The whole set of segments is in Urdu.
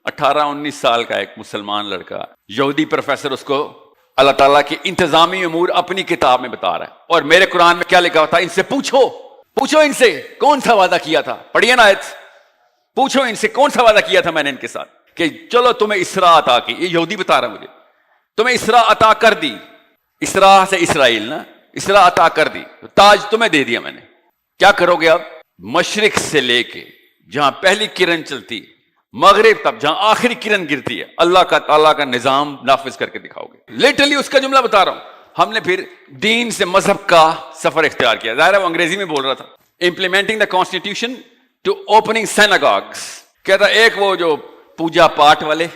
18-19 سال کا ایک مسلمان لڑکا، یہودی پروفیسر اس کو اللہ تعالیٰ کے انتظامی امور اپنی کتاب میں بتا رہا ہے، اور میرے قرآن میں کیا لکھا ہوتا ہے؟ ان سے پوچھو ان سے کون سا وعدہ کیا تھا، پڑھیے نا آیت، پوچھو ان سے کون سا وعدہ کیا تھا میں نے ان کے ساتھ کہ چلو تمہیں اسراء عطا کی. یہ یہودی بتا رہا ہے مجھے، تمہیں اسراء عطا کر دی، اسراء سے اسرائیل نا، اسراء عطا کر دی، تاج تمہیں دے دیا میں نے. کیا کرو گے اب؟ مشرق سے لے کے جہاں پہلی کرن چلتی مغرب تک جہاں آخری کرن گرتی ہے، اللہ کا تعالیٰ کا نظام نافذ کر کے دکھاؤ گے. لٹرلی اس کا جملہ بتا رہا ہوں. ہم نے پھر دین سے مذہب کا سفر اختیار کیا. ظاہر ہے وہ انگریزی میں بول رہا تھا. Implementing the constitution to opening synagogues. کہتا ایک وہ جو پوجا پاٹ والے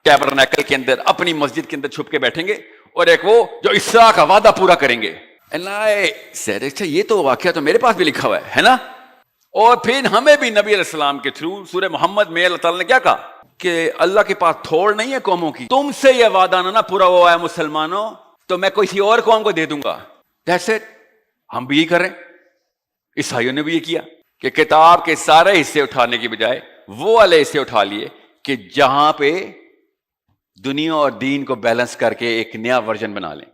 ٹیبرنیکل کے اندر اپنی مسجد کے اندر چھپ کے بیٹھیں گے، اور ایک وہ جو اسراء کا وعدہ پورا کریں گے. اچھا یہ تو واقعہ تو میرے پاس بھی لکھا ہوا ہے نا. اور پھر ہمیں بھی نبی علیہ السلام کے تھرو سورہ محمد میں اللہ تعالیٰ نے کیا کہا کہ اللہ کے پاس تھوڑ نہیں ہے قوموں کی، تم سے یہ وعدہ نہ پورا ہوا ہے مسلمانوں تو میں کسی اور قوم کو دے دوں گا. That's it. ہم بھی یہ کر رہے ہیں. عیسائیوں نے بھی یہ کیا کہ کتاب کے سارے حصے اٹھانے کی بجائے وہ والے حصے اٹھا لیے کہ جہاں پہ دنیا اور دین کو بیلنس کر کے ایک نیا ورژن بنا لیں.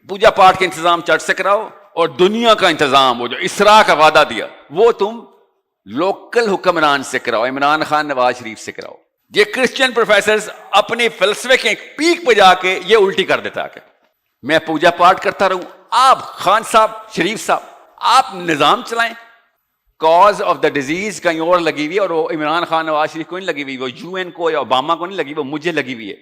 پوجا پاٹ کے انتظام چرچ سے کراؤ، اور دنیا کا انتظام وہ جو اسراء کا وعدہ دیا وہ تم لوکل حکمران سے کراؤ، عمران خان نواز شریف سے کراؤ. یہ کرسچین پروفیسرز اپنے فلسفے کے پیک پہ جا کے یہ الٹی کر دیتا کہ میں پوجا پاٹ کرتا رہوں، آپ خان صاحب شریف صاحب آپ نظام چلائیں. کاز آف دا ڈیزیز کہیں اور لگی ہوئی ہے، اور وہ عمران خان نواز شریف کو نہیں لگی ہوئی، وہ UN کو یا اوباما کو نہیں لگی، وہ مجھے لگی ہوئی ہے،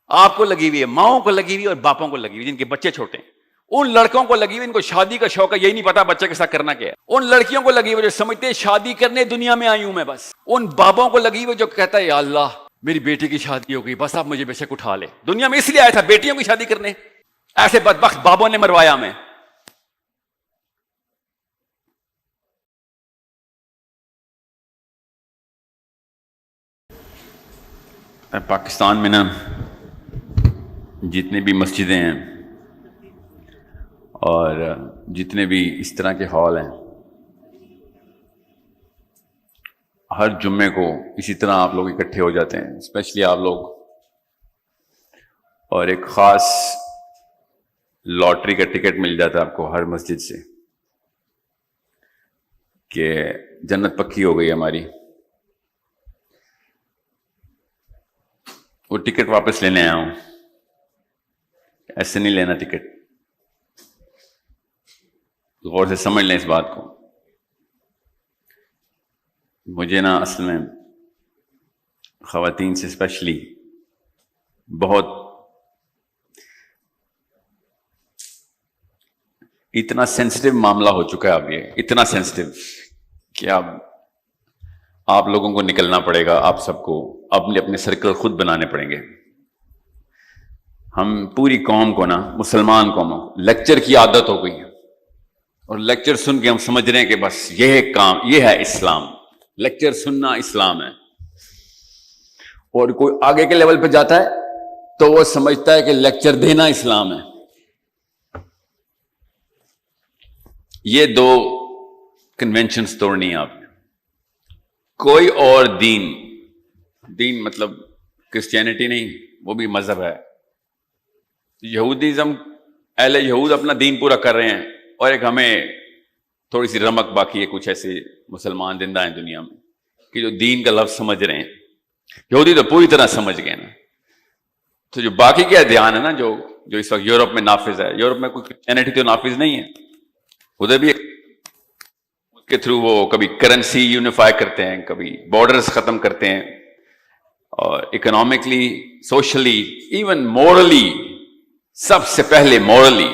آپ کو لگی ہوئی ہے، ماؤں کو لگی ہوئی ہے، اور باپوں کو لگی ہوئی جن کے بچے چھوٹے ہیں. ان لڑکوں کو لگی ہوئی ان کو شادی کا شوق ہے، یہی نہیں پتا بچے کے ساتھ کرنا کیا ہے. ان لڑکیوں کو لگی ہوئی جو سمجھتے ہیں شادی کرنے دنیا میں آئی ہوں میں بس. ان باپوں کو لگی ہوئی جو کہتا ہے یا اللہ میری بیٹی کی شادی ہو گئی بس آپ مجھے بے شک اٹھا لے. دنیا میں اس لیے آیا تھا بیٹیوں کی شادی کرنے. ایسے بدبخت بابوں نے مروایا ہمیں. پاکستان میں نا جتنے بھی مسجدیں ہیں اور جتنے بھی اس طرح کے ہال ہیں، ہر جمعے کو اسی طرح آپ لوگ اکٹھے ہو جاتے ہیں، اسپیشلی آپ لوگ، اور ایک خاص لاٹری کا ٹکٹ مل جاتا ہے آپ کو ہر مسجد سے کہ جنت پکی ہو گئی ہماری. وہ ٹکٹ واپس لینے آیا ہوں. ایسے نہیں لینا ٹکٹ، غور سے سمجھ لیں اس بات کو. مجھے نا اصل میں خواتین سے اسپیشلی بہت اتنا سینسٹیو معاملہ ہو چکا ہے اب، یہ اتنا سینسٹیو کہ اب آپ لوگوں کو نکلنا پڑے گا، آپ سب کو اپنے اپنے سرکل خود بنانے پڑیں گے. ہم پوری قوم کو نا، مسلمان قوموں کو لیکچر کی عادت ہو گئی ہے، اور لیکچر سن کے ہم سمجھ رہے ہیں کہ بس یہ کام، یہ ہے اسلام. لیکچر سننا اسلام ہے. اور کوئی آگے کے لیول پہ جاتا ہے تو وہ سمجھتا ہے کہ لیکچر دینا اسلام ہے. یہ دو کنونشنز توڑنی ہیں آپ نے. کوئی اور دین مطلب کرسچینٹی نہیں، وہ بھی مذہب ہے. یہودیزم، اہل یہود اپنا دین پورا کر رہے ہیں، اور ایک ہمیں تھوڑی سی رمق باقی ہے. کچھ ایسے مسلمان زندہ ہیں دنیا میں کہ جو دین کا لفظ سمجھ رہے ہیں. یہودی تو پوری طرح سمجھ گئے نا. تو جو باقی کیا دھیان ہے نا، جو اس وقت یورپ میں نافذ ہے، یورپ میں کوئی کرسچینٹی تو نافذ نہیں ہے. ادھر بھی اس کے تھرو وہ کبھی کرنسی یونیفائی کرتے ہیں، کبھی بارڈرز ختم کرتے ہیں، اور اکنامکلی، سوشلی، ایون مورلی، سب سے پہلے مورلی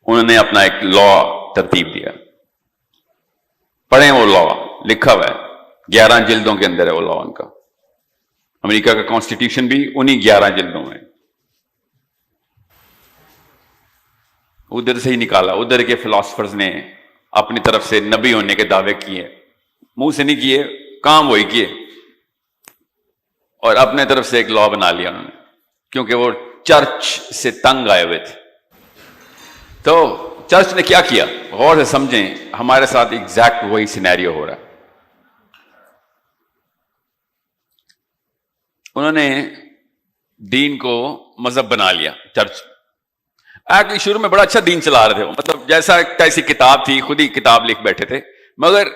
انہوں نے اپنا ایک لا ترتیب دیا. پڑھیں وہ لا، لکھا ہوا ہے 11 جلدوں کے اندر ہے وہ لا ان کا. امریکہ کا کانسٹیٹیوشن بھی انہی 11 جلدوں میں. ادھر سے ہی نکالا. ادھر کے فلاسفرز نے اپنی طرف سے نبی ہونے کے دعوے کیے، منہ سے نہیں کیے، کام وہی کیے، اور اپنے طرف سے ایک لا بنا لیا انہوں نے، کیونکہ وہ چرچ سے تنگ آئے ہوئے تھے. تو چرچ نے کیا کیا؟ غور سے سمجھیں، ہمارے ساتھ ایگزیکٹ وہی سینیریو ہو رہا ہے. انہوں نے دین کو مذہب بنا لیا. چرچ ایکچولی شروع میں بڑا اچھا دین چلا رہے تھے وہ, مطلب جیسا ایسی کتاب تھی, خود ہی کتاب لکھ بیٹھے تھے, مگر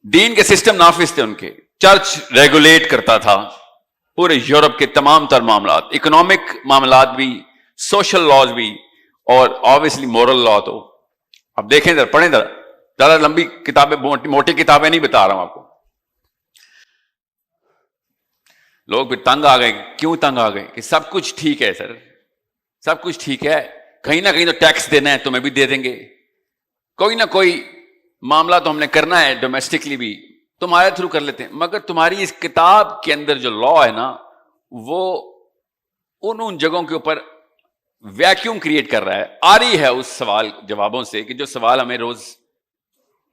دین کے سسٹم نافذ تھے ان کے. چرچ ریگولیٹ کرتا تھا پورے یورپ کے تمام تر معاملات, اکنامک معاملات بھی, سوشل لاز بھی, اور آبویسلی مورل لا. تو اب دیکھیں ذرا, پڑھیں ذرا, زیادہ لمبی کتابیں, موٹی کتابیں نہیں بتا رہا ہوں آپ کو. لوگ بھی تنگ آ گئے. کیوں تنگ آ گئے؟ کہ سب کچھ ٹھیک ہے سر, سب کچھ ٹھیک ہے, کہیں نہ کہیں تو ٹیکس دینا ہے, تمہیں بھی دے دیں گے, کوئی نہ کوئی معاملہ تو ہم نے کرنا ہے, ڈومیسٹکلی بھی تمہارے تھرو کر لیتے ہیں. مگر تمہاری اس کتاب کے اندر جو لا ہے نا, وہ ان جگہوں کے اوپر ویکیوم کریٹ کر رہا ہے. آ رہی ہے اس سوال جوابوں سے کہ جو سوال ہمیں روز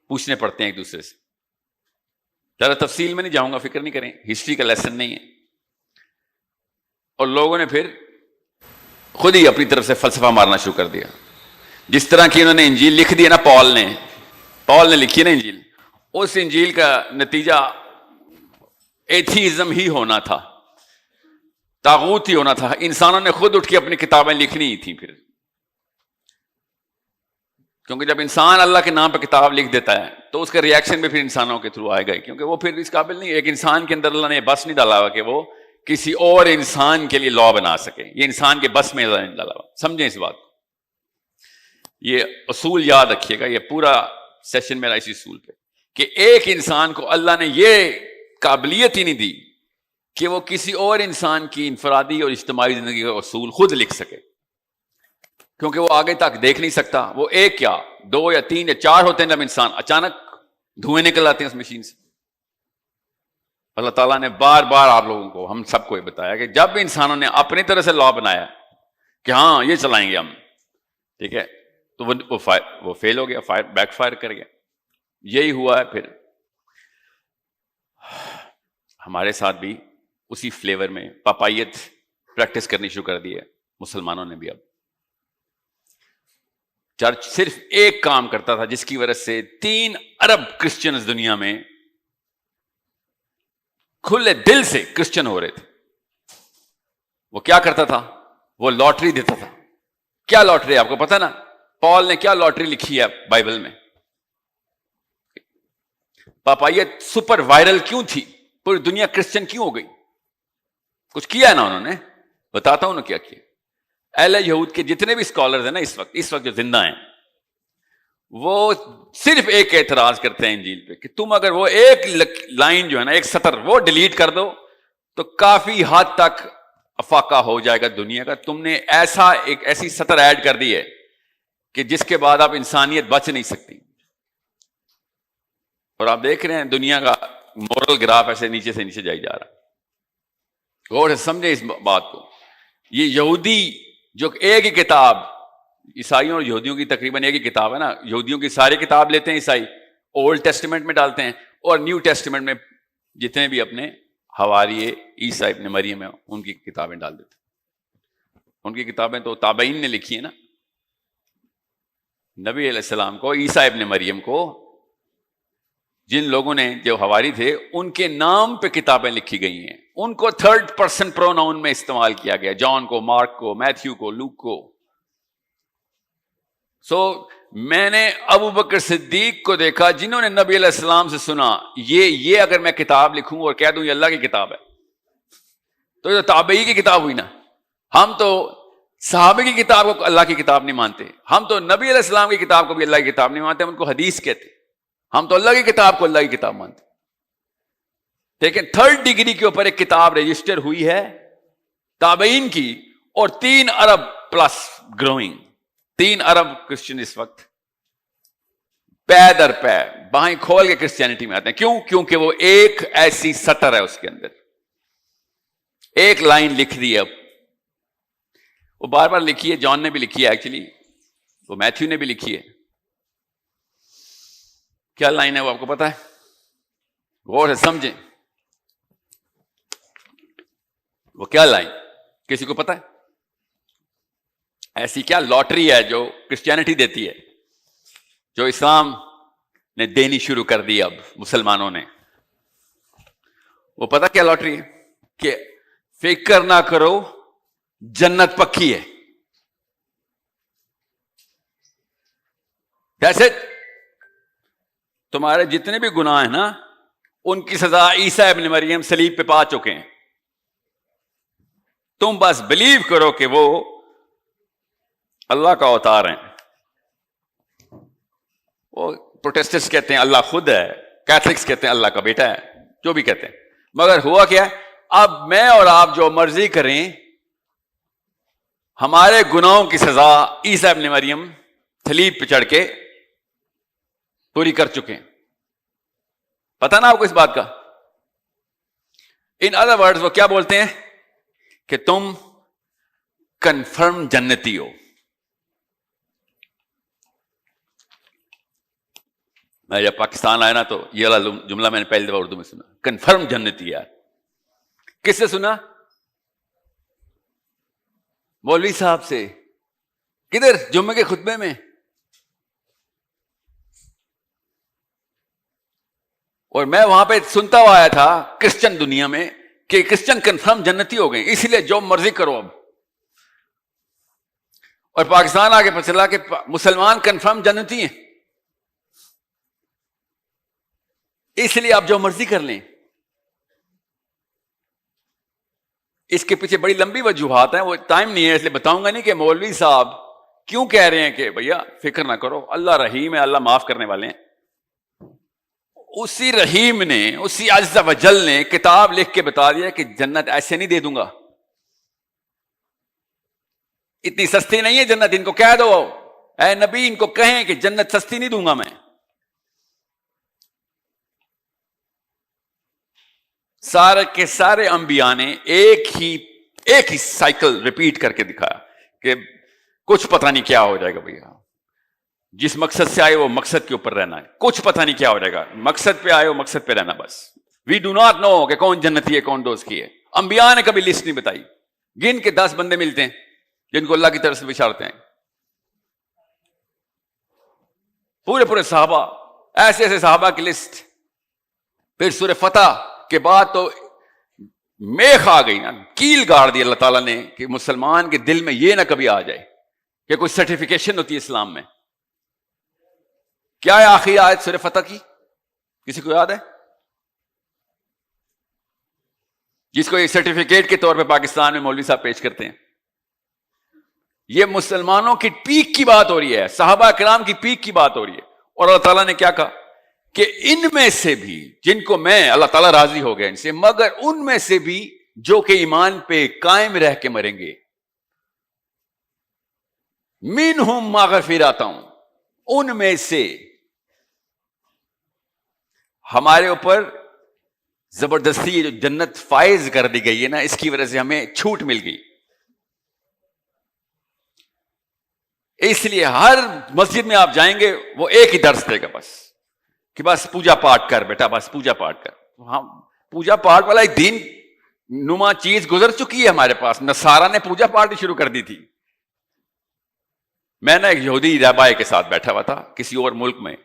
پوچھنے پڑتے ہیں ایک دوسرے سے. ذرا تفصیل میں نہیں جاؤں گا, فکر نہیں کریں, ہسٹری کا لیسن نہیں ہے. اور لوگوں نے پھر خود ہی اپنی طرف سے فلسفہ مارنا شروع کر دیا. جس طرح کی انہوں نے انجیل لکھ دی ہے نا, پال نے لکھی نا انجیل, اس انجیل کا نتیجہ ایتھیزم ہی ہونا تھا, طاغوت ہی ہونا تھا. انسانوں نے خود اٹھ کے اپنی کتابیں لکھنی ہی تھیں پھر, کیونکہ جب انسان اللہ کے نام پہ کتاب لکھ دیتا ہے تو اس کا ریئیکشن بھی پھر انسانوں کے تھرو آئے گا, کیونکہ وہ پھر اس قابل نہیں. ایک انسان کے اندر اللہ نے بس نہیں ڈالا ہوا کہ وہ کسی اور انسان کے لیے لا بنا سکے. یہ انسان کے بس میں اللہ نے ڈالا ہوا. سمجھیں اس بات کو, یہ اصول یاد رکھیے گا. یہ پورا سیشن میرا اسی اصول پہ, کہ ایک انسان کو اللہ نے یہ قابلیت ہی نہیں دی کہ وہ کسی اور انسان کی انفرادی اور اجتماعی زندگی کا اصول خود لکھ سکے, کیونکہ وہ آگے تک دیکھ نہیں سکتا. وہ ایک یا دو یا تین یا چار ہوتے ہیں, جب انسان اچانک دھوئیں نکل آتے ہیں اس مشین سے. اللہ تعالیٰ نے بار بار آپ لوگوں کو, ہم سب کو یہ بتایا کہ جب بھی انسانوں نے اپنی طرح سے لا بنایا کہ ہاں یہ چلائیں گے ہم, ٹھیک ہے, تو وہ فیل ہو گیا, بیک فائر کر گیا. یہی ہوا ہے پھر ہمارے ساتھ بھی, اسی فلیور میں پاپائیت پریکٹس کرنی شروع کر دی ہے مسلمانوں نے بھی. اب چرچ صرف ایک کام کرتا تھا جس کی وجہ سے 3 ارب کرسچنز دنیا میں کھلے دل سے کرسچن ہو رہے تھے. وہ کیا کرتا تھا؟ وہ لاٹری دیتا تھا. کیا لاٹری؟ آپ کو پتا نا پال نے کیا لاٹری لکھی ہے بائبل میں. پاپائیت سپر وائرل کیوں تھی, پوری دنیا کرسچن کیوں ہو گئی؟ کچھ کیا ہے نا انہوں نے, بتاتا ہوں انہوں نے کیا کیا. اہل یہود کے جتنے بھی اسکالرز ہیں نا اس وقت جو زندہ ہیں, وہ صرف ایک اعتراض کرتے ہیں انجیل پہ کہ تم اگر وہ ایک لائن جو ہے نا, ایک سطر وہ ڈیلیٹ کر دو تو کافی حد تک افاقہ ہو جائے گا دنیا کا. تم نے ایسی سطر ایڈ کر دی ہے کہ جس کے بعد آپ انسانیت بچ نہیں سکتی. اور آپ دیکھ رہے ہیں دنیا کا مورل گراف ایسے نیچے سے نیچے جائی جا رہا. غور سے سمجھیں اس بات کو. یہ یہودی جو ایک ہی کتاب, عیسائیوں اور یہودیوں کی تقریباً ایک ہی کتاب ہے نا, یہودیوں کی ساری کتاب لیتے ہیں عیسائی, اولڈ ٹیسٹمنٹ میں ڈالتے ہیں, اور نیو ٹیسٹمنٹ میں جتنے بھی اپنے حواری عیسیٰ ابن مریم ہیں ان کی کتابیں ڈال دیتے ہیں. ان کی کتابیں تو تابعین نے لکھی ہیں نا. نبی علیہ السلام کو, عیسیٰ ابن مریم کو, جن لوگوں نے جو حواری تھے ان کے نام پہ کتابیں لکھی گئی ہیں. ان کو 3rd person پروناؤن میں استعمال کیا گیا, جان کو, مارک کو, میتھیو کو, لوک کو. میں نے ابو بکر صدیق کو دیکھا جنہوں نے نبی علیہ السلام سے سنا یہ اگر میں کتاب لکھوں اور کہہ دوں یہ اللہ کی کتاب ہے تو یہ تابعی کی کتاب ہوئی نا. ہم تو صحابہ کی کتاب کو اللہ کی کتاب نہیں مانتے, ہم تو نبی علیہ السلام کی کتاب کو بھی اللہ کی کتاب نہیں مانتے, ہم ان کو حدیث کہتے. ہم تو اللہ کی کتاب کو اللہ کی کتاب مانتے. لیکن 3rd ڈگری کے اوپر ایک کتاب رجسٹر ہوئی ہے تابعین کی, اور 3 ارب پلس گروئنگ, 3 ارب کرسچن اس وقت پے در پے باہیں کھول کے کرسچینٹی میں آتے ہیں. کیوں؟ کیونکہ وہ ایک ایسی سطر ہے, اس کے اندر ایک لائن لکھ دی ہے. وہ بار بار لکھی ہے, جان نے بھی لکھی ہے, ایکچولی وہ میتھیو نے بھی لکھی ہے. کیا لائن ہے وہ آپ کو پتا ہے؟ غور سے سمجھیں. وہ کیا لائن کسی کو پتا ہے؟ ایسی کیا لاٹری ہے جو کرسچینٹی دیتی ہے, جو اسلام نے دینی شروع کر دی اب مسلمانوں نے؟ وہ پتا کیا لاٹری ہے؟ کہ فکر نہ کرو جنت پکی ہے. جیسے تمہارے جتنے بھی گناہ ہیں نا ان کی سزا عیسیٰ ابن مریم صلیب پہ پا چکے ہیں. تم بس بلیو کرو کہ وہ اللہ کا اوتار ہیں. وہ پروٹیسٹنٹس کہتے ہیں اللہ خود ہے, کیتھولکس کہتے ہیں اللہ کا بیٹا ہے, جو بھی کہتے ہیں. مگر ہوا کیا ہے, اب میں اور آپ جو مرضی کریں, ہمارے گناہوں کی سزا عیسیٰ ابن مریم صلیب پہ چڑھ کے پوری کر چکے ہیں. پتہ نا آپ کو اس بات کا؟ ان ادر ورڈز وہ کیا بولتے ہیں کہ تم کنفرم جنتی ہو. میں جب پاکستان آیا نا تو یہ والا جملہ میں نے پہلی دفعہ اردو میں سنا, کنفرم جنتی. یار کس سے سنا؟ مولوی صاحب سے. کدھر؟ جمعے کے خطبے میں. اور میں وہاں پہ سنتا ہوا آیا تھا کرسچن دنیا میں کہ کرسچن کنفرم جنتی ہو گئے, اسی لیے جو مرضی کرو اب. اور پاکستان آگے پتہ چلا کہ مسلمان کنفرم جنتی ہیں, اس لیے آپ جو مرضی کر لیں. اس کے پیچھے بڑی لمبی وجوہات ہیں, وہ ٹائم نہیں ہے اس لیے بتاؤں گا نہیں کہ مولوی صاحب کیوں کہہ رہے ہیں کہ بھیا فکر نہ کرو, اللہ رحیم ہے, اللہ معاف کرنے والے ہیں. اسی رحیم نے, اسی عز و جل نے کتاب لکھ کے بتا دیا کہ جنت ایسے نہیں دے دوں گا, اتنی سستی نہیں ہے جنت. ان کو کہہ دو اے نبی, ان کو کہیں کہ جنت سستی نہیں دوں گا میں. سارے کے سارے انبیاء نے ایک ہی سائیکل ریپیٹ کر کے دکھایا کہ کچھ پتہ نہیں کیا ہو جائے گا بھیا, جس مقصد سے آئے وہ مقصد کے اوپر رہنا ہے. کچھ پتہ نہیں کیا ہو جائے گا, مقصد پہ آئے وہ مقصد پہ رہنا بس. وی ڈو ناٹ نو کہ کون جنتی ہے کون دوست کی ہے. انبیاء نے کبھی لسٹ نہیں بتائی. گن کے 10 بندے ملتے ہیں جن کو اللہ کی طرف سے بشارتے ہیں. پورے صحابہ, ایسے صحابہ کی لسٹ. پھر سورہ فتح کے بعد تو میخ آ گئی نا, کیل گاڑ دی اللہ تعالیٰ نے کہ مسلمان کے دل میں یہ نہ کبھی آ جائے کہ کوئی سرٹیفیکیشن ہوتی ہے اسلام میں. کیا ہے آخری آیت سورہ فتح کی؟ کسی کو یاد ہے؟ جس کو یہ سرٹیفکیٹ کے طور پہ پاکستان میں مولوی صاحب پیش کرتے ہیں. یہ مسلمانوں کی پیک کی بات ہو رہی ہے, صحابہ کرام کی پیک کی بات ہو رہی ہے. اور اللہ تعالیٰ نے کیا کہا کہ ان میں سے بھی جن کو میں, اللہ تعالیٰ راضی ہو گیا ان سے, مگر ان میں سے بھی جو کہ ایمان پہ قائم رہ کے مریں گے, منہم مغفرۃ, ان میں سے ہمارے اوپر زبردستی یہ جو جنت فائز کر دی گئی ہے نا, اس کی وجہ سے ہمیں چھوٹ مل گئی. اس لیے ہر مسجد میں آپ جائیں گے وہ ایک ہی درس دے گا بس, کہ بس پوجا پاٹ کر بیٹا, بس پوجا پاٹ کر. ہاں, پوجا پاٹ والا ایک دین نما چیز گزر چکی ہے ہمارے پاس. نصارہ نے پوجا پاٹ شروع کر دی تھی. میں نے ایک یہودی رہبائے کے ساتھ بیٹھا ہوا تھا کسی اور ملک میں,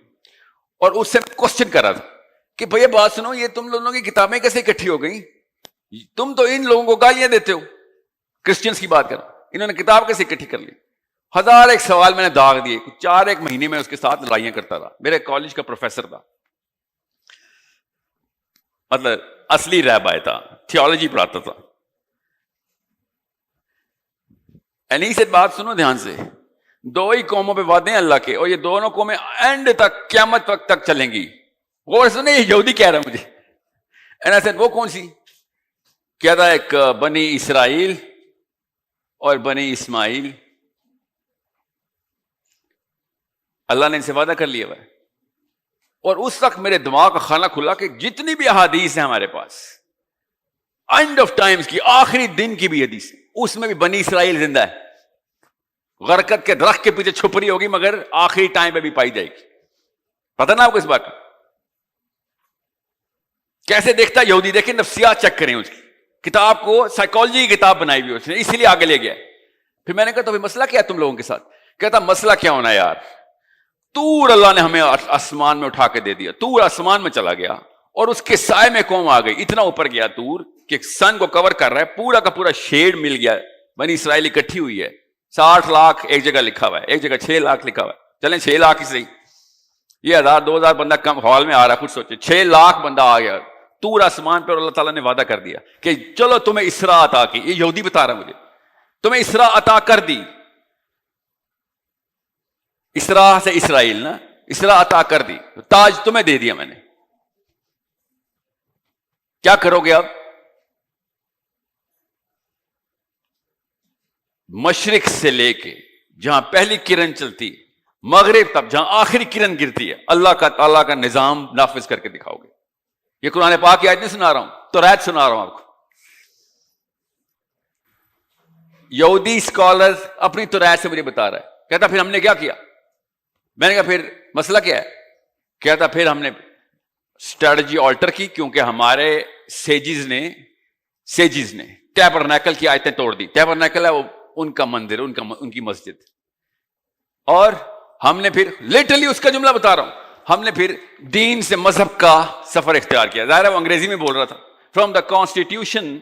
اور اس سے کوسچن کر رہا تھا کہ بھیا بات سنو, یہ تم لوگوں کی کتابیں کیسے اکٹھی ہو گئی؟ تم تو ان لوگوں کو گالیاں دیتے ہو, کرسچنس کی بات کر, انہوں نے کتاب کیسے اکٹھی کر لی؟ 1000 ایک سوال میں نے داغ دیے. 4 مہینے میں اس کے ساتھ لڑائیاں کرتا رہا. میرے کالج کا پروفیسر تھا, مطلب اصلی رہبر تھا, تھیولوجی پڑھاتا تھا. انہی سے بات سنو دھیان سے, 2 ہی قوموں پہ وعدے ہیں اللہ کے, اور یہ دونوں قومیں اینڈ تک, قیامت وقت تک چلیں گی. وہ سنے, یہ یہودی کہہ رہا ہے مجھے. اینڈ وہ کون سی کیا تھا؟ ایک بنی اسرائیل اور بنی اسماعیل. اللہ نے ان سے وعدہ کر لیا ہوا ہے. اور اس وقت میرے دماغ کا خانہ کھلا کہ جتنی بھی احادیث ہیں ہمارے پاس, اینڈ آف ٹائمز کی, آخری دن کی بھی حدیث, اس میں بھی بنی اسرائیل زندہ ہے. غرقت کے درخت کے پیچھے چھپ رہی ہوگی مگر آخری ٹائم پہ بھی پائی جائے گی. پتہ نا آپ کو اس بات کا؟ کیسے دیکھتا یہودی, دیکھیں نفسیات چیک کریں. اس کی کتاب کو سائیکالوجی کی کتاب بنائی ہوئی اس نے, اسی لیے آگے لے گیا. پھر میں نے کہا تو مسئلہ کیا ہے تم لوگوں کے ساتھ؟ کہتا مسئلہ کیا ہونا یار, تور اللہ نے ہمیں آسمان میں اٹھا کے دے دیا. تور آسمان میں چلا گیا اور اس کے سائے میں قوم آ گئی. اتنا اوپر گیا طور کہ سن کو کور کر رہا ہے, پورا کا پورا شیڈ مل گیا. بنی اسرائیل اکٹھی ہوئی ہے, 60 لاکھ ایک جگہ لکھا ہوا ہے, ایک جگہ 6 لاکھ لکھا ہوا ہے. چلیں 6 لاکھ ہی صحیح, یہ 1000-2000 بندہ کم ہال میں آ رہا ہے, خود سوچے 6 لاکھ بندہ آ گیا طور آسمان پر. اللہ تعالیٰ نے وعدہ کر دیا کہ چلو تمہیں اسراء عطا کی. یہ یہودی بتا رہا ہے مجھے, تمہیں اسراء عطا کر دی. اسراء سے اسرائیل نا, اسراء عطا کر دی, تاج تمہیں دے دیا میں نے. کیا کرو گے اب؟ مشرق سے لے کے جہاں پہلی کرن چلتی, مغرب تک جہاں آخری کرن گرتی ہے, اللہ کا تعالیٰ کا نظام نافذ کر کے دکھاؤ گے. یہ قرآن پاک کی آیت نہیں سنا رہا ہوں, توریت سنا رہا ہوں آپ کو. یہودی اسکالر اپنی توریت سے مجھے بتا رہا ہے, کہتا پھر ہم نے کیا کیا؟ میں نے کہا پھر مسئلہ کیا ہے؟ کہتا پھر ہم نے اسٹریٹجی آلٹر کی, کیونکہ ہمارے سیجز نے ٹیبرنیکل کی آیتیں توڑ دی. ٹیبرنیکل ہے وہ ان کا مندر, ان کی مسجد. اور ہم نے پھر لٹرلی اس کا جملہ بتا رہا ہوں, ہم نے پھر دین سے مذہب کا سفر اختیار کیا. ظاہر ہے وہ انگریزی میں بول رہا تھا. From the constitution,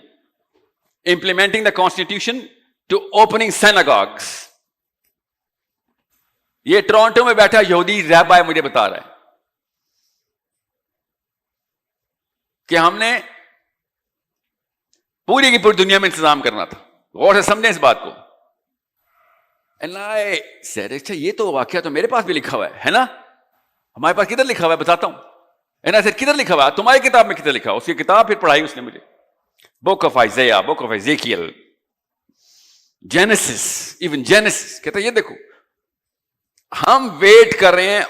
implementing the constitution to opening synagogues. یہ ٹورانٹو میں بیٹھا یہودی رہبر مجھے بتا رہا ہے کہ ہم نے پوری کی پوری دنیا میں انتظام کرنا تھا. غور سے سمجھیں اس بات کو. اچھا یہ تو واقعہ تو میرے پاس بھی لکھا ہوا ہے نا, ہمارے پاس کدھر لکھا ہوا ہے بتاتا ہوں. کدھر لکھا ہوا ہے تمہاری کتاب میں؟ کدھر لکھا ہوا؟ اس کی کتاب پھر پڑھائی اس نے مجھے, book of Isaiah, book of Ezekiel, Genesis, even Genesis. کہتا یہ دیکھو ہم ویٹ کر رہے ہیں,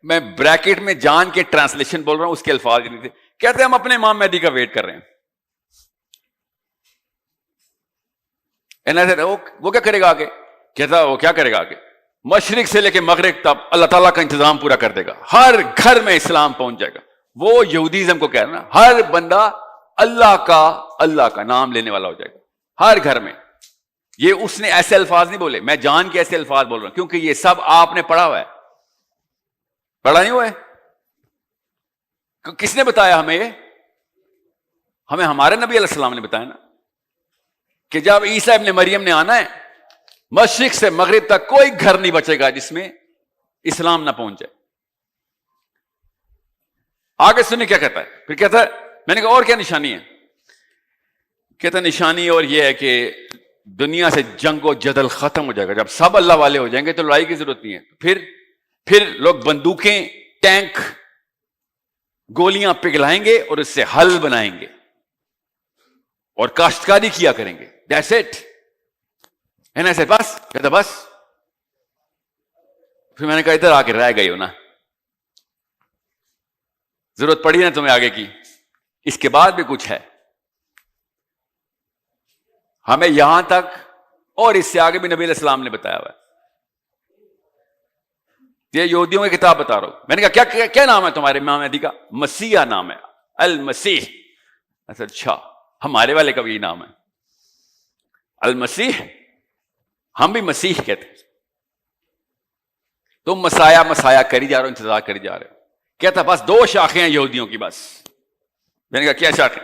میں بریکٹ میں جان کے ٹرانسلیشن بول رہا ہوں, اس کے الفاظ نہیں تھے. کہتے ہم اپنے امام مہدی کا ویٹ کر رہے ہیں. وہ کیا کرے گا آگے؟ کہتا وہ کیا کرے گا آگے؟ مشرق سے لے کے مغرب تک اللہ تعالیٰ کا انتظام پورا کر دے گا, ہر گھر میں اسلام پہنچ جائے گا. وہ یہودیزم کو کہہ رہا نا, ہر بندہ اللہ کا نام لینے والا ہو جائے گا ہر گھر میں. یہ اس نے ایسے الفاظ نہیں بولے, میں جان کے ایسے الفاظ بول رہا ہوں کیونکہ یہ سب آپ نے پڑھا ہوا ہے. پڑھا نہیں ہوا ہے؟ کس نے بتایا ہمیں یہ؟ ہمیں ہمارے نبی علیہ السلام نے بتایا نا کہ جب عیسیٰ ابن مریم نے آنا ہے, مشرق سے مغرب تک کوئی گھر نہیں بچے گا جس میں اسلام نہ پہنچ جائے. آگے سنیں کیا کہتا ہے. پھر کہتا ہے, میں نے کہا اور کیا نشانی ہے؟ کہتا نشانی اور یہ ہے کہ دنیا سے جنگ و جدل ختم ہو جائے گا. جب سب اللہ والے ہو جائیں گے تو لڑائی کی ضرورت نہیں ہے. پھر لوگ بندوقیں, ٹینک, گولیاں پگھلائیں گے اور اس سے حل بنائیں گے اور کاشتکاری کیا کریں گے. That's it. ہے نا ایسے؟ بس کہتا بس. پھر میں نے کہا ادھر آ کے رہ گئی ہو نا, ضرورت پڑی نا تمہیں آگے کی. اس کے بعد بھی کچھ ہے ہمیں یہاں تک, اور اس سے آگے بھی نبی علیہ السلام نے بتایا ہوا ہے. یہ یہودیوں کی کتاب بتا رہا ہوں. میں نے کہا کیا نام ہے تمہارے امام مہدی کا؟ مسیح نام ہے, المسیح. اچھا ہمارے والے کا بھی یہ نام ہے المسیح, ہم بھی مسیح کہتے ہیں. تم مسایا کری جا رہے ہو, انتظار کری جا رہے ہو. کہتا بس 2 شاخیں ہیں یہودیوں کی بس. میں نے کہا کیا شاخیں؟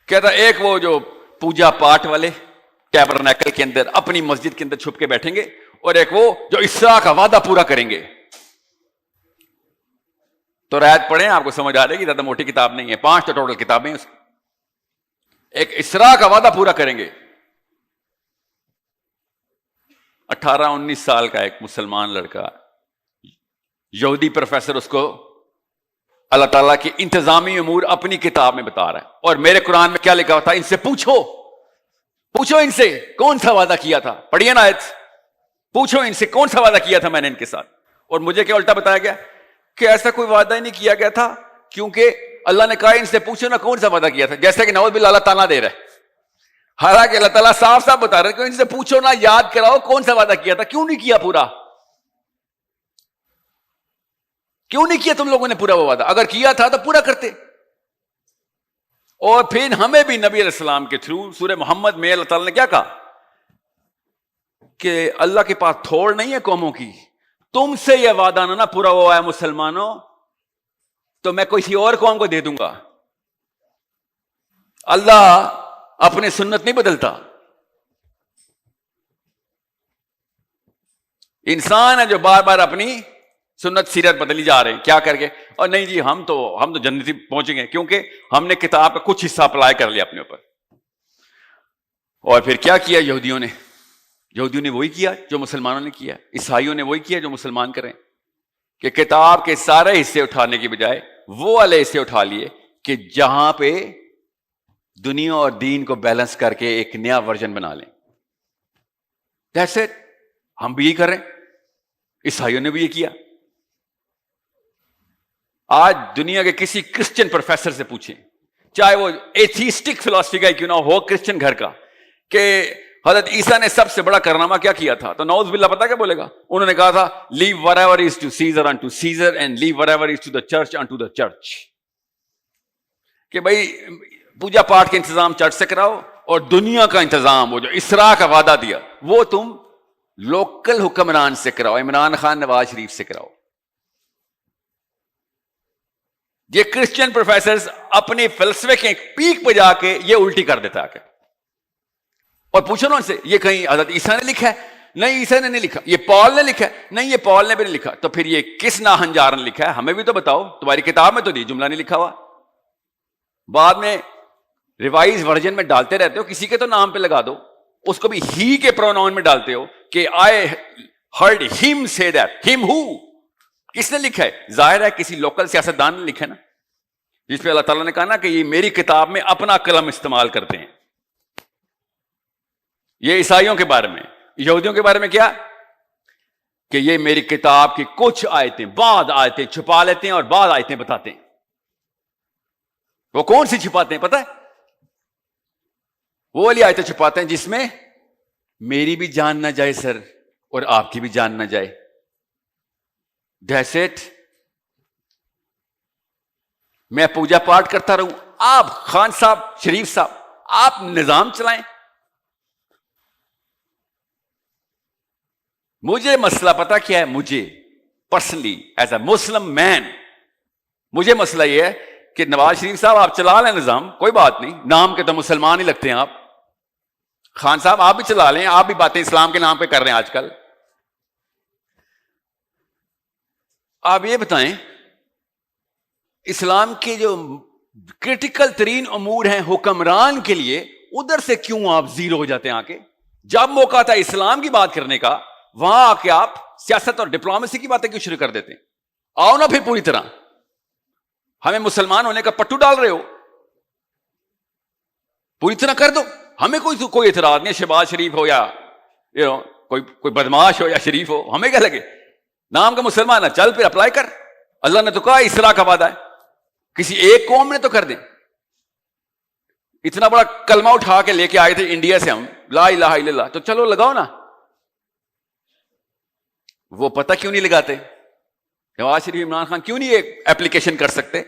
کہتا ایک وہ جو پوجا پاٹ والے ٹیبرنیکل کے اندر اپنی مسجد کے اندر چھپ کے بیٹھیں گے, اور ایک وہ جو اسراء کا وعدہ پورا کریں گے. تو رعایت پڑھیں, آپ کو سمجھ آ رہے گی, زیادہ موٹی کتاب نہیں ہے, 5 تو ٹوٹل کتابیں اس کی. ایک اسراء کا وعدہ پورا کریں گے. 18-19 سال کا ایک مسلمان لڑکا, یہودی پروفیسر اس کو اللہ تعالیٰ کی انتظامی امور اپنی کتاب میں بتا رہا ہے. اور میرے قرآن میں کیا لکھا تھا؟ ان سے پوچھو ان سے کون سا وعدہ کیا تھا. پڑھیے نا آیت, پوچھو ان سے کون سا وعدہ کیا تھا میں نے ان کے ساتھ. اور مجھے کیا الٹا بتایا گیا کہ ایسا کوئی وعدہ ہی نہیں کیا گیا تھا, کیونکہ اللہ نے کہا ان سے پوچھو نا کون سا وعدہ کیا تھا. جیسے کہ نعوذ باللہ اللہ تعالیٰ دے رہا ہے, حالانکہ اللہ تعالیٰ صاف صاف بتا رہا ہے کہ ان سے پوچھو نا, یاد کراؤ کون سا وعدہ کیا تھا. کیوں نہیں کیا پورا؟ کیوں نہیں کیا تم لوگوں نے پورا وہ وعدہ؟ اگر کیا تھا تو پورا کرتے. اور پھر ہمیں بھی نبی علیہ السلام کے تھرو سورہ محمد میں اللہ تعالیٰ نے کیا کہا کہ اللہ کے پاس تھوڑ نہیں ہے قوموں کی, تم سے یہ وعدہ نہ پورا ہوا ہے مسلمانوں, تو میں کسی اور قوم کو دے دوں گا. اللہ اپنے سنت نہیں بدلتا. انسان ہے جو بار بار اپنی سنت سیرت بدلی جا رہے ہیں. کیا کر کے؟ اور نہیں جی ہم تو جنتی پہنچیں گے کیونکہ ہم نے کتاب کا کچھ حصہ اپلائی کر لیا اپنے اوپر. اور پھر کیا کیا یہودیوں نے وہی کیا جو مسلمانوں نے کیا. عیسائیوں نے وہی کیا جو مسلمان کریں, کہ کتاب کے سارے حصے اٹھانے کی بجائے وہ والے حصے اٹھا لیے کہ جہاں پہ دنیا اور دین کو بیلنس کر کے ایک نیا ورژن بنا لیں. That's it. ہم بھی یہ کر رہے ہیں, عیسائیوں نے بھی یہ کیا. آج دنیا کے کسی کرسچن پروفیسر سے پوچھیں, چاہے وہ ایتھیسٹک فلسفی کا کیوں نہ ہو, کرسچن گھر کا, کہ حضرت عیسیٰ نے سب سے بڑا کارنامہ کیا کیا تھا, تو نعوذ باللہ پتہ کیا بولے گا؟ انہوں نے کہا تھا leave whatever is to Caesar unto Caesar and leave whatever is to the church unto the church. کہ بھائی پوجا پاٹ کے انتظام چرچ سے کراؤ اور دنیا کا انتظام وہ جو اسراء کا وعدہ دیا وہ تم لوکل حکمران سے کراؤ, عمران خان, نواز شریف سے کراؤ. یہ کرسچن پروفیسرز اپنے فلسفے کے پیک پہ جا کے یہ الٹی کر دیتا ہے. اور پوچھو نا ان سے, یہ کہیں حضرت عیسیٰ نے لکھا ہے؟ نہیں عیسیٰ نے نہیں لکھا. یہ پال نے لکھا ہے؟ نہیں یہ پال نے بھی نہیں لکھا. تو پھر یہ کس ناہنجار نے لکھا ہے؟ ہمیں بھی تو بتاؤ. تمہاری کتاب میں تو یہ جملہ نہیں لکھا ہوا, بعد میں ریوائز ورژن میں ڈالتے رہتے ہو, کسی کے تو نام پہ لگا دو, اس کو بھی ہی کے پروناؤن میں ڈالتے ہو کہ آئی ہرڈ ہم سے دیٹ. ہم ہو کس نے لکھا ہے؟ ظاہر ہے کسی لوکل سیاستدان نے لکھا ہے نا, جس پہ اللہ تعالیٰ نے کہا نا کہ یہ میری کتاب میں اپنا قلم استعمال کرتے ہیں. یہ عیسائیوں کے بارے میں. یہودیوں کے بارے میں کیا کہ یہ میری کتاب کی کچھ آیتیں, بعض آیتیں چھپا لیتے ہیں اور بعض آیتیں بتاتے ہیں. وہ کون سی چھپاتے ہیں پتہ ہے؟ وہ والی آیتیں چھپاتے ہیں جس میں میری بھی جان نہ جائے سر اور آپ کی بھی جان نہ جائے. That's it. میں پوجا پاٹ کرتا رہوں, آپ خان صاحب, شریف صاحب, آپ نظام چلائیں. مجھے مسئلہ پتا کیا ہے؟ مجھے پرسنلی ایز اے مسلم مین مجھے مسئلہ یہ ہے کہ نواز شریف صاحب آپ چلا لیں نظام, کوئی بات نہیں, نام کے تو مسلمان ہی لگتے ہیں آپ. خان صاحب آپ بھی چلا لیں, آپ بھی باتیں اسلام کے نام پہ کر رہے ہیں آج کل. آپ یہ بتائیں اسلام کے جو کرٹیکل ترین امور ہیں حکمران کے لیے, ادھر سے کیوں آپ زیرو ہو جاتے ہیں؟ آ کے جب موقع تھا اسلام کی بات کرنے کا, وہاں آ کے آپ سیاست اور ڈپلومیسی کی باتیں کیوں شروع کر دیتے ہیں؟ آؤ نا پھر پوری طرح, ہمیں مسلمان ہونے کا پٹو ڈال رہے ہو, پوری طرح کر دو. ہمیں کوئی اعتراض نہیں, شہباز شریف ہو یا کوئی بدماش ہو یا شریف ہو, ہمیں کیا لگے, نام کا مسلمان ہے, چل پھر اپلائی کر. اللہ نے تو کہا اسراء کا وعدہ ہے, کسی ایک قوم نے تو کر دیں. اتنا بڑا کلمہ اٹھا کے لے کے آئے تھے انڈیا سے ہم, لا الہ الا اللہ, تو چلو لگاؤ نا. وہ پتہ کیوں نہیں لگاتے؟ نواز شریف, عمران خان کیوں نہیں ایک ایپلیکیشن کر سکتے؟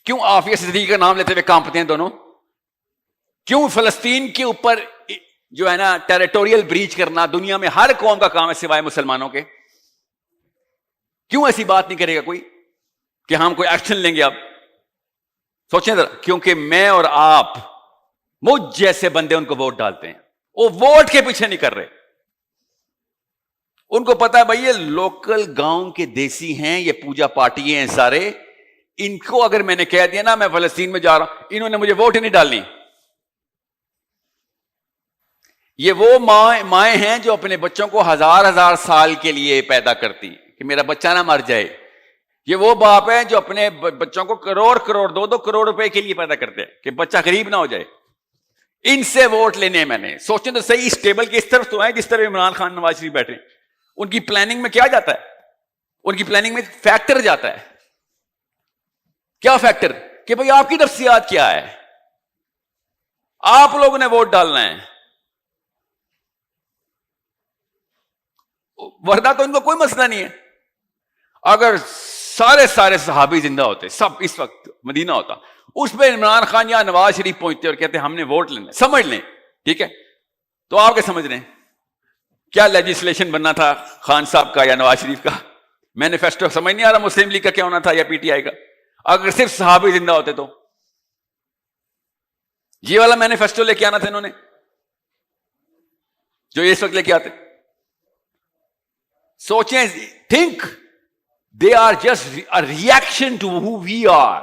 کیوں عافیہ صدیقی کا نام لیتے ہوئے کانپتے ہیں دونوں؟ کیوں فلسطین کے اوپر جو ہے نا ٹیریٹوریل بریچ کرنا دنیا میں ہر قوم کا کام ہے سوائے مسلمانوں کے؟ کیوں ایسی بات نہیں کرے گا کوئی کہ ہم کوئی ایکشن لیں گے؟ اب سوچیں ذرا, کیونکہ میں اور آپ مجھ جیسے بندے ان کو ووٹ ڈالتے ہیں, وہ ووٹ کے پیچھے نہیں کر رہے. ان کو پتا ہے بھائی یہ لوکل گاؤں کے دیسی ہیں, یہ پوجا پاٹی ہیں سارے, ان کو اگر میں نے کہہ دیا نا میں فلسطین میں جا رہا ہوں, انہوں نے مجھے ووٹ ہی نہیں ڈالنی. یہ وہ مائیں ہیں جو اپنے بچوں کو ہزار سال کے لیے پیدا کرتی کہ میرا بچہ نہ مر جائے. یہ وہ باپ ہیں جو اپنے بچوں کو کروڑ 2 کروڑ روپے کے لیے پیدا کرتے ہیں کہ بچہ غریب نہ ہو جائے. ان سے ووٹ لینے میں نے سوچیں تو صحیح, اس ٹیبل کے اس طرف تو ہیں جس طرف عمران خان, نواز شریف بیٹھے. ان کی پلاننگ میں کیا جاتا ہے؟ ان کی پلاننگ میں فیکٹر جاتا ہے. کیا فیکٹر؟ کہ بھئی آپ کی نفسیات کیا ہے, آپ لوگوں نے ووٹ ڈالنا ہے. ورنہ تو ان کو کوئی مسئلہ نہیں ہے. اگر سارے صحابی زندہ ہوتے, سب اس وقت مدینہ ہوتا, اس پہ عمران خان یا نواز شریف پہنچتے اور کہتے ہم نے ووٹ لینا, سمجھ لیں, ٹھیک ہے, تو آپ کیا سمجھ رہے ہیں کیا لیجسلیشن بننا تھا خان صاحب کا یا نواز شریف کا؟ مینیفیسٹو سمجھ نہیں آ رہا مسلم لیگ کا کیا ہونا تھا یا پی ٹی آئی کا. اگر صرف صحابی زندہ ہوتے تو یہ والا مینیفیسٹو لے کے آنا تھا انہوں نے جو اس وقت لے کے آتے. سوچیں, think they are just a reaction to who we are.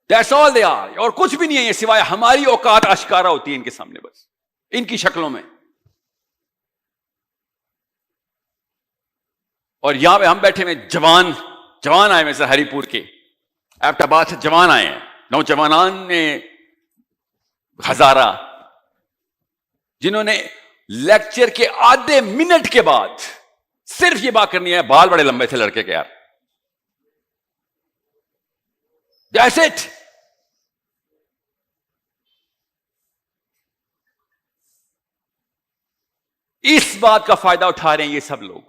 That's all they are. اور کچھ بھی نہیں ہے یہ سوائے ہماری اوقات اشکارا ہوتی ہے ان کے سامنے, بس ان کی شکلوں میں. اور یہاں پہ ہم بیٹھے ہوئے جوان آئے ہوئے سر ہری پور کے ایبٹ آباد سے جوان آئے ہیں, نوجوانان میں ہزارہ, جنہوں نے لیکچر کے آدھے منٹ کے بعد صرف یہ بات کرنی ہے, بال بڑے لمبے تھے لڑکے کے یار, That's it. اس بات کا فائدہ اٹھا رہے ہیں یہ سب لوگ,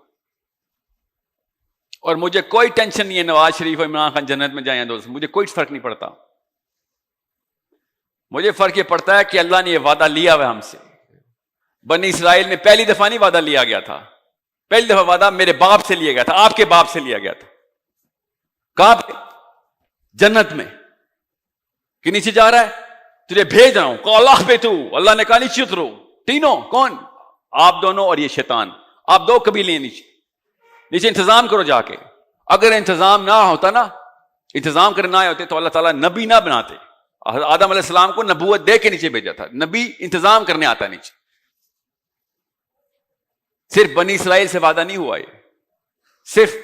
اور مجھے کوئی ٹینشن نہیں ہے نواز شریف اور عمران خان جنت میں جائیں دوست, مجھے کوئی فرق نہیں پڑتا. مجھے فرق یہ پڑتا ہے کہ اللہ نے یہ وعدہ لیا ہوا ہم سے. بنی اسرائیل میں پہلی دفعہ نہیں وعدہ لیا گیا تھا, پہلی دفعہ وعدہ میرے باپ سے لیا گیا تھا, آپ کے باپ سے لیا گیا تھا. کہاں پہ؟ جنت میں. کہ نیچے جا رہا ہے, تجھے بھیج رہا ہوں, کہ اللہ پہ تو, اللہ نے کہا نیچے اترو. تینوں کون؟ آپ دونوں اور یہ شیطان, آپ دو قبیلے نیچے انتظام کرو جا کے. اگر انتظام نہ ہوتا نا, انتظام کرنے نہ آئے ہوتے تو اللہ تعالیٰ نبی نہ بناتے. آدم علیہ السلام کو نبوت دے کے نیچے بھیجا تھا, نبی انتظام کرنے آتا نیچے. صرف بنی اسرائیل سے وعدہ نہیں ہوا, یہ صرف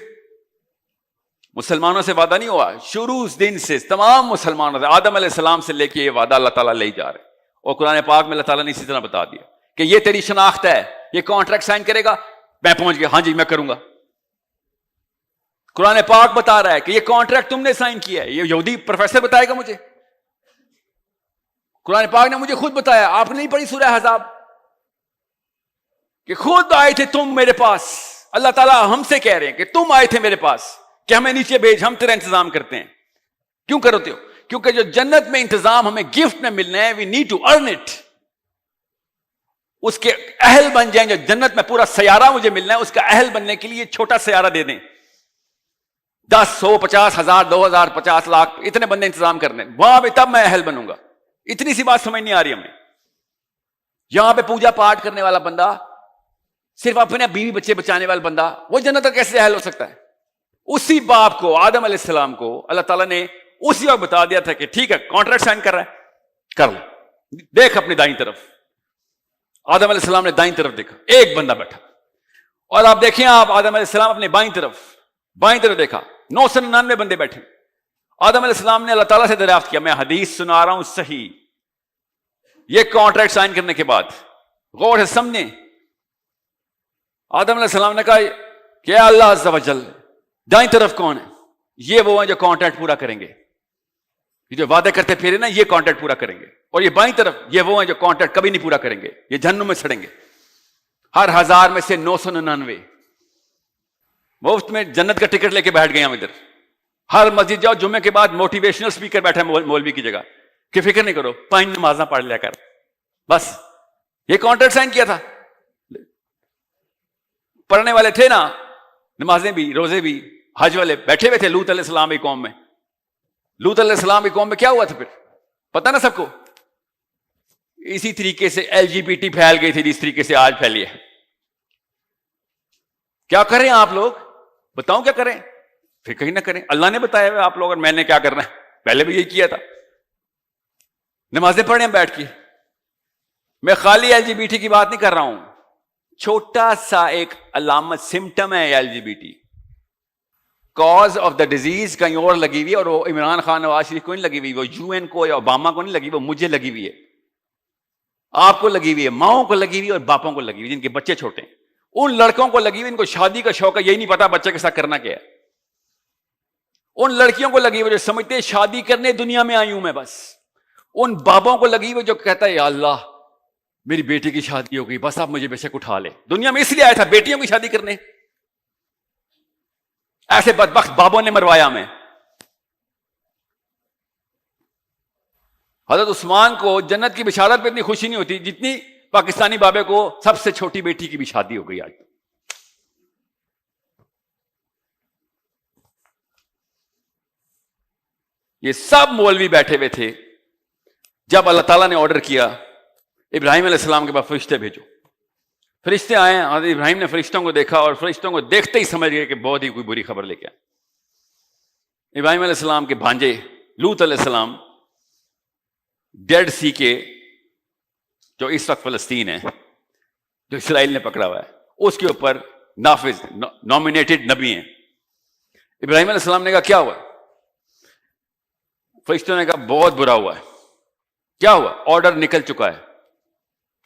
مسلمانوں سے وعدہ نہیں ہوا, شروع اس دن سے تمام مسلمانوں سے, آدم علیہ السلام سے لے کے یہ وعدہ اللہ تعالیٰ لے جا رہے. اور قرآن پاک میں اللہ تعالیٰ نے اسی طرح بتا دیا کہ یہ تیری شناخت ہے, یہ کانٹریکٹ سائن کرے گا, میں پہنچ گیا, ہاں جی میں کروں گا. قرآن پاک بتا رہا ہے کہ یہ کانٹریکٹ تم نے سائن کیا ہے. یہ یہودی پروفیسر بتائے گا مجھے؟ قرآن پاک نے مجھے خود بتایا. آپ نے نہیں پڑھی سورہ احزاب کہ خود آئے تھے تم میرے پاس, اللہ تعالیٰ ہم سے کہہ رہے ہیں کہ تم آئے تھے میرے پاس کہ ہمیں نیچے بھیج, ہم تیرا انتظام کرتے ہیں. کیوں کرتے ہو؟ کیونکہ جو جنت میں انتظام ہمیں گفٹ میں ملنا ہے, we need to earn it. اس کے اہل بن جائیں. جو جنت میں پورا سیارہ مجھے ملنا ہے, اس کا اہل بننے کے لیے چھوٹا سیارہ دے دیں, 10 100 50 1000 2000 50 لاکھ اتنے بندے انتظام کرنے, وہاں پہ تب میں اہل بنوں گا. اتنی سی بات سمجھ نہیں آ رہی ہمیں. یہاں پہ پوجا پاٹ کرنے والا بندہ, صرف اپنے بیوی بچے بچانے والا بندہ, وہ جنت تک کیسے اہل ہو سکتا ہے؟ اسی باپ کو, آدم علیہ السلام کو, اللہ تعالیٰ نے اسی وقت بتا دیا تھا کہ ٹھیک ہے کانٹریکٹ سائن کر رہا ہے, کر لو, دیکھ اپنی دائیں طرف. آدم علیہ السلام نے دائیں طرف دیکھا, ایک بندہ بیٹھا. اور آپ دیکھیں, آپ آدم علیہ السلام اپنے بائیں طرف دیکھا, 999 بندے بیٹھے. آدم علیہ السلام نے اللہ تعالیٰ سے دریافت کیا, میں حدیث سنا رہا ہوں صحیح, یہ کانٹریکٹ سائن کرنے کے بعد غور سے سمجھیں. آدم علیہ السلام نے کہا کہ اللہ عز و جل دائیں طرف کون ہے؟ یہ وہ ہیں جو کانٹریکٹ پورا کریں گے, یہ جو وعدے کرتے پھرے نا, یہ کانٹریکٹ پورا کریں گے. اور یہ بائیں طرف, یہ وہ ہیں جو کانٹریکٹ کبھی نہیں پورا کریں گے, یہ جہنم میں سڑیں گے. ہر 1000 میں سے 999 مفت میں جنت کا ٹکٹ لے کے بیٹھ گئے ہم ادھر. ہر مسجد جاؤ, جمعے کے بعد موٹیویشنل اسپیکر بیٹھا ہے مولوی کی جگہ کہ فکر نہیں کرو, 5 نمازاں پڑھ لیا کر, بس. یہ کانٹریکٹ سائن کیا تھا. پڑھنے والے تھے نا, نمازیں بھی روزے بھی, حج والے بیٹھے ہوئے تھے. لوط علیہ السلام کی قوم میں, لوط علیہ السلام کی قوم میں کیا ہوا تھا پھر پتہ نا سب کو. اسی طریقے سے LGBT پھیل گئی تھی جس طریقے سے آج پھیلی ہے. کیا کریں آپ لوگ؟ بتاؤں کیا کریں؟ فکر ہی نہ کریں. اللہ نے بتایا ہے آپ لوگ, اور میں نے کیا کرنا ہے, پہلے بھی یہی کیا تھا. نمازیں پڑھیں بیٹھ کے. میں خالی LGBT کی بات نہیں کر رہا ہوں, چھوٹا سا ایک علامت, سمٹم ہے LGBT. Cause of the disease کہیں اور لگی ہوئی ہے, اور وہ عمران خان نواز شریف کو نہیں لگی ہوئی, وہ UN کو یا اوباما کو نہیں لگی, وہ مجھے لگی ہوئی ہے, آپ کو لگی ہوئی ہے, ماؤں کو لگی ہوئی ہے, اور باپوں کو لگی ہوئی جن کے بچے چھوٹے ہیں. ان لڑکوں کو لگی ہوئی, ان کو شادی کا شوق ہے, یہی نہیں پتا بچے کے ساتھ کرنا کیا ہے. ان لڑکیوں کو لگی ہوئی جو سمجھتے ہیں شادی کرنے دنیا میں آئی ہوں میں بس. ان بابوں کو لگی ہوئی جو کہتا ہے یا اللہ میری بیٹی کی شادی ہو گئی, بس آپ مجھے بے شک اٹھا لے. دنیا میں اس لیے آیا تھا بیٹیوں کی شادی کرنے. ایسے بدبخت بابوں نے مروایا ہمیں. حضرت عثمان کو جنت کی بشارت پہ اتنی خوشی نہیں ہوتی جتنی پاکستانی بابے کو سب سے چھوٹی بیٹی کی بھی شادی ہو گئی آج. یہ سب مولوی بیٹھے ہوئے تھے جب اللہ تعالیٰ نے آرڈر کیا ابراہیم علیہ السلام کے پاس فرشتے بھیجو. فرشتے آئے, حضرت ابراہیم نے فرشتوں کو دیکھا اور فرشتوں کو دیکھتے ہی سمجھ گئے کہ بہت ہی کوئی بری خبر لے کے آئے. ابراہیم علیہ السلام کے بھانجے لوط علیہ السلام ڈیڈ سی کے جو اس وقت فلسطین ہے, جو اسرائیل نے پکڑا ہوا ہے, اس کے اوپر نافذ نامینیٹڈ نبی ہیں. ابراہیم علیہ السلام نے کہا کیا ہوا؟ فرشتوں نے کہا بہت برا ہوا ہے. کیا ہوا؟ آرڈر نکل چکا ہے.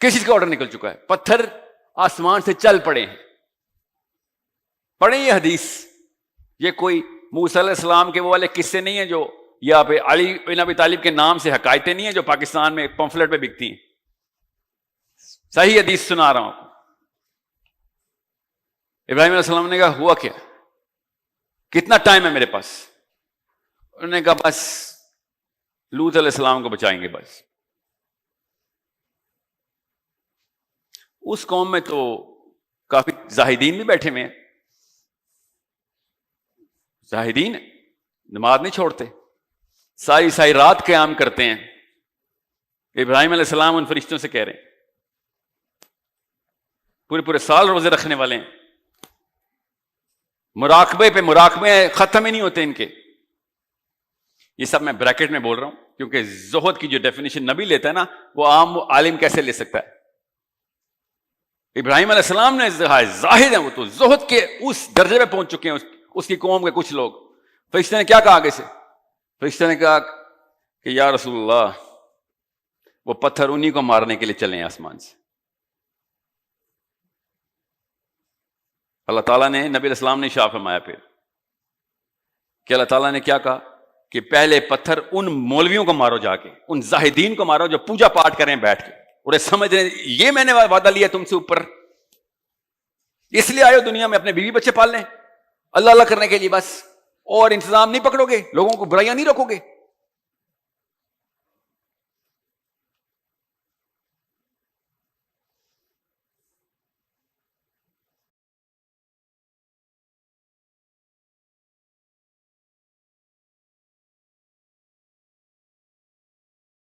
کس چیز کا آرڈر نکل چکا ہے؟ پتھر آسمان سے چل پڑے ہیں. پڑھیں یہ حدیث, یہ کوئی موسیٰ علیہ السلام کے وہ والے قصے نہیں ہیں جو یا پہ علی بن ابی طالب کے نام سے حکایتیں نہیں ہیں جو پاکستان میں پمفلٹ پہ بکتی ہیں. صحیح حدیث سنا رہا ہوں. ابراہیم علیہ السلام نے کہا ہوا کیا؟ کتنا ٹائم ہے میرے پاس؟ انہوں نے کہا بس لوط علیہ السلام کو بچائیں گے بس. اس قوم میں تو کافی زاہدین بھی بیٹھے ہوئے ہیں. زاہدین نماز نہیں چھوڑتے, ساری ساری رات قیام کرتے ہیں. ابراہیم علیہ السلام ان فرشتوں سے کہہ رہے ہیں, پورے پورے سال روزے رکھنے والے ہیں, مراقبے پہ مراقبے ختم ہی نہیں ہوتے ان کے. یہ سب میں بریکٹ میں بول رہا ہوں کیونکہ زہد کی جو ڈیفینیشن نبی لیتا ہے نا, وہ عام عالم کیسے لے سکتا ہے؟ ابراہیم علیہ السلام نے زاہد ہیں, وہ تو زہد کے اس درجے پہ پہنچ چکے ہیں اس کی قوم کے کچھ لوگ. فرشتے نے کیا کہا آگے سے؟ فرشتے نے کہا کہ یا رسول اللہ وہ پتھر انہی کو مارنے کے لیے چلے ہیں آسمان سے. اللہ تعالیٰ نے نبی علیہ السلام نے ارشاد فرمایا پھر کہ اللہ تعالیٰ نے کیا کہا کہ پہلے پتھر ان مولویوں کو مارو, جا کے ان زاہدین کو مارو جو پوجا پاٹ کریں بیٹھ کے, اور سمجھ رہے ہیں یہ میں نے وعدہ لیا تم سے اوپر, اس لیے آئے ہو دنیا میں اپنے بیوی بچے پال لیں اللہ اللہ کرنے کے لیے بس, اور انتظام نہیں پکڑو گے, لوگوں کو برائیاں نہیں روکو گے.